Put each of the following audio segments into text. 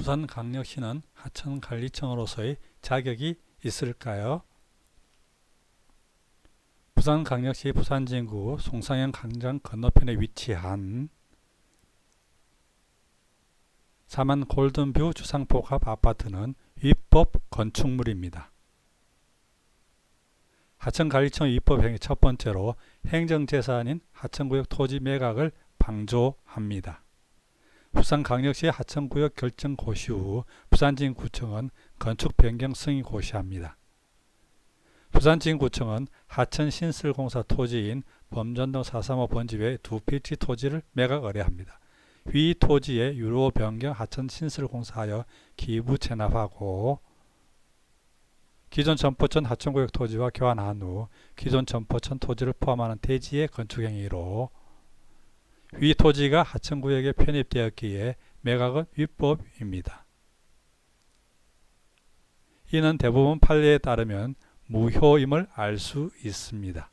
부산광역시는 하천관리청으로서의 자격이 있을까요? 부산광역시 부산진구 송상현 광장 건너편에 위치한 사만 골든뷰 주상복합 아파트는 위법 건축물입니다. 하천관리청 위법 행위 첫 번째로 행정재산인 하천구역 토지 매각을 방조합니다. 부산광역시 하천구역 결정 고시 후 부산지방구청은 건축 변경 승인 고시합니다. 부산지방구청은 하천신설공사 토지인 범전동 435 번지 외 두 필지 토지를 매각 의뢰합니다. 위 토지에 유로 변경 하천신설공사하여 기부 체납하고 기존 점포천 하천구역 토지와 교환한 후 기존 점포천 토지를 포함하는 대지의 건축행위로 위 토지가 하천구역에 편입되었기에 매각은 위법입니다. 이는 대부분 판례에 따르면 무효임을 알 수 있습니다.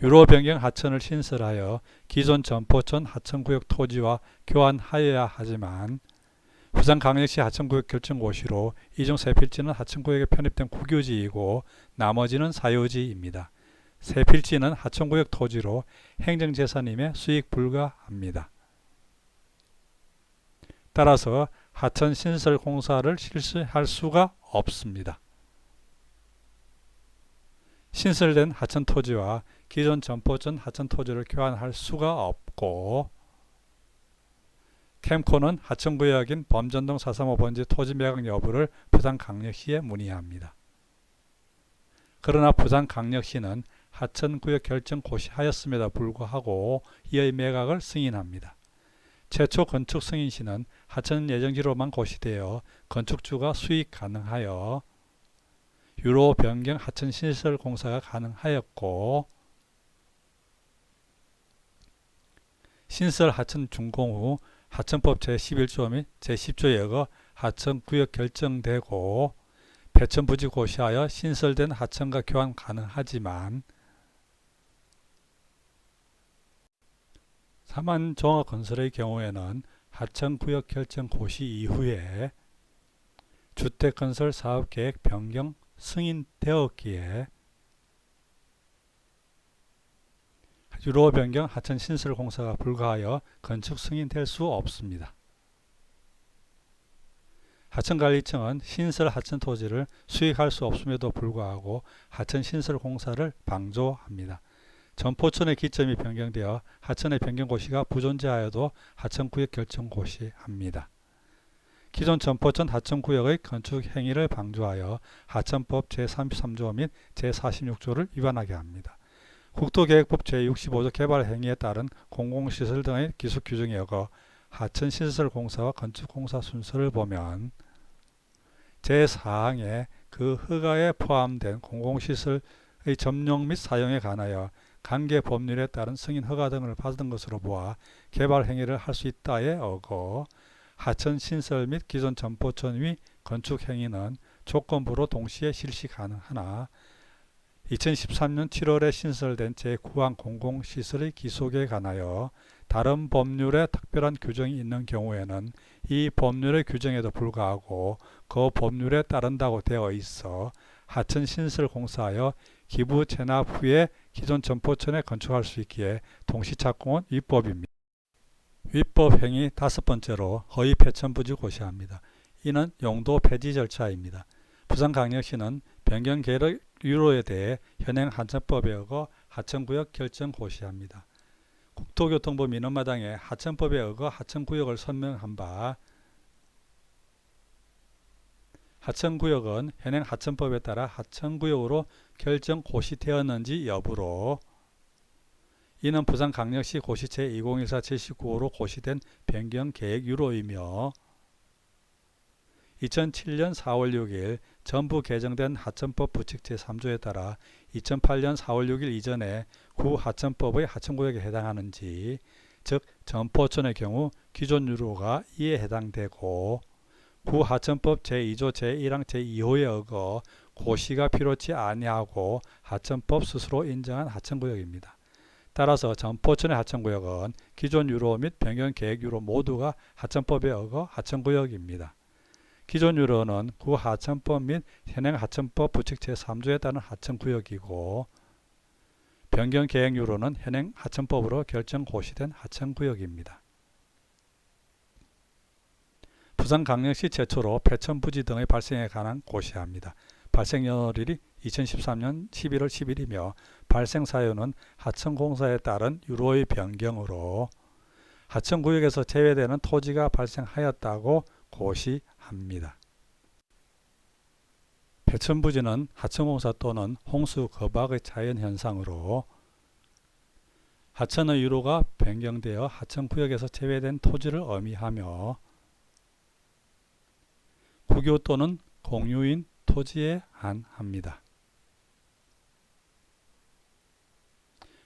유로 변경 하천을 신설하여 기존 점포천 하천구역 토지와 교환하여야 하지만 부산광역시 하천구역 결정고시로 이중 세 필지는 하천구역에 편입된 국유지이고 나머지는 사유지입니다. 세 필지는 하천구역 토지로 행정재산임에 수익 불가합니다. 따라서 하천신설공사를 실시할 수가 없습니다. 신설된 하천토지와 기존 점포천 하천토지를 교환할 수가 없고 캠코는 하천구역인 범전동 435 번지 토지 매각 여부를 부산광역시에 문의합니다. 그러나 부산광역시는 하천구역 결정 고시하였음에도 불구하고 이의 매각을 승인합니다. 최초 건축 승인 시는 하천 예정지로만 고시되어 건축주가 수익 가능하여 유로 변경 하천 신설 공사가 가능하였고 신설 하천 준공 후 하천법 제11조 및 제10조에 의거 하천구역 결정되고 배천부지 고시하여 신설된 하천과 교환 가능하지만 사만종합건설의 경우에는 하천구역 결정 고시 이후에 주택건설 사업계획 변경 승인되었기에 유로 변경 하천 신설 공사가 불가하여 건축 승인될 수 없습니다. 하천관리청은 신설 하천 토지를 수익할 수 없음에도 불구하고 하천 신설 공사를 방조합니다. 점포천의 기점이 변경되어 하천의 변경 고시가 부존재하여도 하천구역 결정 고시합니다. 기존 점포천 하천구역의 건축 행위를 방조하여 하천법 제33조 및 제46조를 위반하게 합니다. 국토계획법 제65조 개발 행위에 따른 공공시설 등의 기술 규정에 의거 하천신설공사와 건축공사 순서를 보면 제4항에 그 허가에 포함된 공공시설의 점용 및 사용에 관하여 관계 법률에 따른 승인 허가 등을 받은 것으로 보아 개발 행위를 할 수 있다에 의거 하천 신설 및 기존 점포천 위 건축 행위는 조건부로 동시에 실시 가능하나 2013년 7월에 신설된 제9항 공공시설의 기속에 관하여 다른 법률에 특별한 규정이 있는 경우에는 이 법률의 규정에도 불구하고 그 법률에 따른다고 되어 있어 하천 신설 공사하여 기부 체납 후에 기존 점포천에 건축할 수 있기에 동시 착공은 위법입니다. 위법 행위 다섯 번째로 허위 패천부지 고시합니다. 이는 용도 폐지 절차입니다. 부산광역시는 변경 계획 유로에 대해 현행 하천법에 의거 하천구역 결정 고시합니다. 국토교통부 민원마당에 하천법에 의거 하천구역을 설명한 바 하천구역은 현행 하천법에 따라 하천구역으로 결정 고시되었는지 여부로 이는 부산광역시 고시체 2014 제19호로 고시된 변경계획 유로이며 2007년 4월 6일 전부 개정된 하천법 부칙 제3조에 따라 2008년 4월 6일 이전에 구 하천법의 하천구역에 해당하는지 즉 점포천의 경우 기존 유로가 이에 해당되고 구 하천법 제2조 제1항 제2호에 의거 고시가 필요치 아니하고 하천법 스스로 인정한 하천구역입니다. 따라서 전포천의 하천구역은 기존 유로 및 변경계획 유로 모두가 하천법에 어거 하천구역입니다. 기존 유로는 구하천법 및 현행 하천법 부칙 제3조에 따른 하천구역이고 변경계획 유로는 현행 하천법으로 결정 고시된 하천구역입니다. 부산광역시 최초로 폐천부지 등의 발생에 관한 고시합니다. 발생 연월일이 2013년 11월 10일이며 발생 사유는 하천공사에 따른 유로의 변경으로 하천구역에서 제외되는 토지가 발생하였다고 고시합니다. 폐천부지는 하천공사 또는 홍수 거박의 자연현상으로 하천의 유로가 변경되어 하천구역에서 제외된 토지를 의미하며 국有또는 공유인 토지에 한합니다.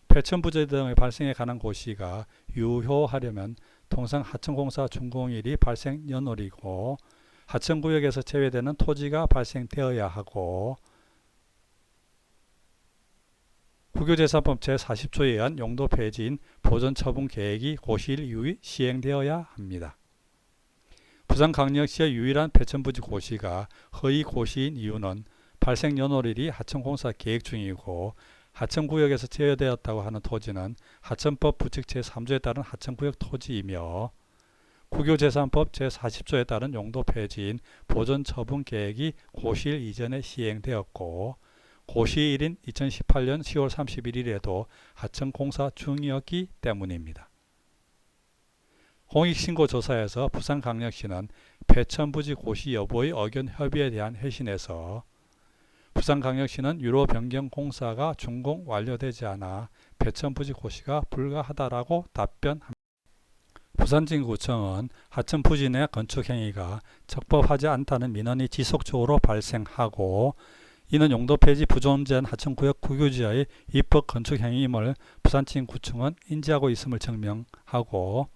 폐천부지 등의 발생에 관한 고시가 유효하려면 통상 하천공사 준공일이 발생 연월이고 하천구역에서 제외되는 토지가 발생되어야 하고 국유재산법 제40조에 의한 용도 폐지인 보존처분 계획이 고시일 이후에 시행되어야 합니다. 부산광역시의 유일한 폐천부지 고시가 허위 고시인 이유는 발생 연월일이 하천공사 계획 중이고 하천구역에서 제외되었다고 하는 토지는 하천법 부칙 제3조에 따른 하천구역 토지이며 국유재산법 제40조에 따른 용도 폐지인 보존처분 계획이 고시일 이전에 시행되었고 고시일인 2018년 10월 31일에도 하천공사 중이었기 때문입니다. 공익신고조사에서 부산광역시는 폐천부지 고시 여부의 의견 협의에 대한 회신에서 부산광역시는 유로 변경 공사가 준공 완료되지 않아 폐천부지 고시가 불가하다라고 답변합니다. 부산진구청은 하천부지 내 건축행위가 적법하지 않다는 민원이 지속적으로 발생하고 이는 용도 폐지 부존재한 하천구역 국유지하의 입법 건축행위임을 부산진구청은 인지하고 있음을 증명하고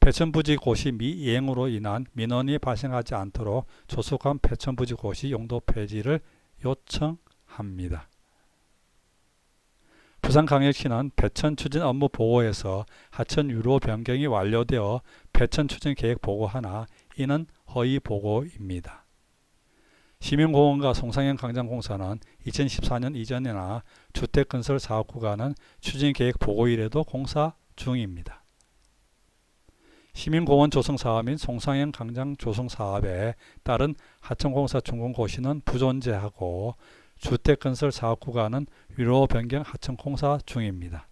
폐천부지 고시 미이행으로 인한 민원이 발생하지 않도록 조속한 폐천부지 고시 용도 폐지를 요청합니다. 부산광역시는 폐천 추진 업무 보고에서 하천 유로 변경이 완료되어 폐천 추진 계획 보고하나 이는 허위 보고입니다. 시민공원과 송상현 광장공사는 2014년 이전이나 주택건설 사업 구간은 추진 계획 보고일에도 공사 중입니다. 시민공원 조성사업 및 송상현 광장 조성사업에 따른 하천공사 준공 고시는 부존재하고 주택건설 사업 구간은 유로 변경 하천공사 중입니다.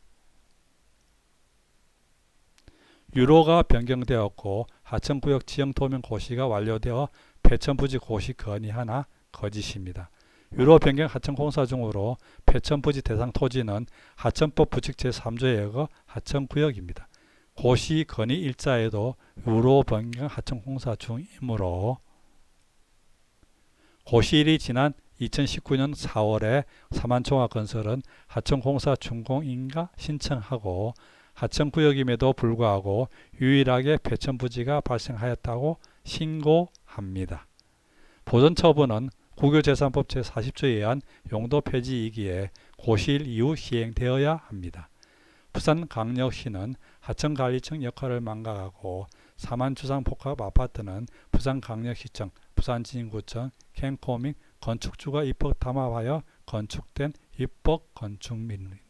유로가 변경되었고 하천구역 지형도면 고시가 완료되어 폐천부지 고시 건의하나 거짓입니다. 유로 변경 하천공사 중으로 폐천부지 대상 토지는 하천법 부칙 제3조에 의거 하천구역입니다. 고시 건의 일자에도 유로 변경 하천공사 중이므로 고시일이 지난 2019년 4월에 사만총화건설은 하천공사 준공인가 신청하고 하천구역임에도 불구하고 유일하게 폐천부지가 발생하였다고 신고합니다. 보존처분은 국유재산법 제40조에 의한 용도 폐지이기에 고시일 이후 시행되어야 합니다. 부산광역시는 하천관리청 역할을 망각하고 사만주상복합 아파트는 부산광역시청, 부산진구청, 캠코 및 건축주가 입법 담합하여 건축된 입법 건축물입니다.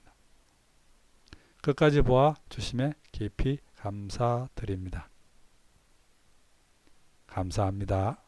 끝까지 보아 주심에 깊이 감사드립니다. 감사합니다.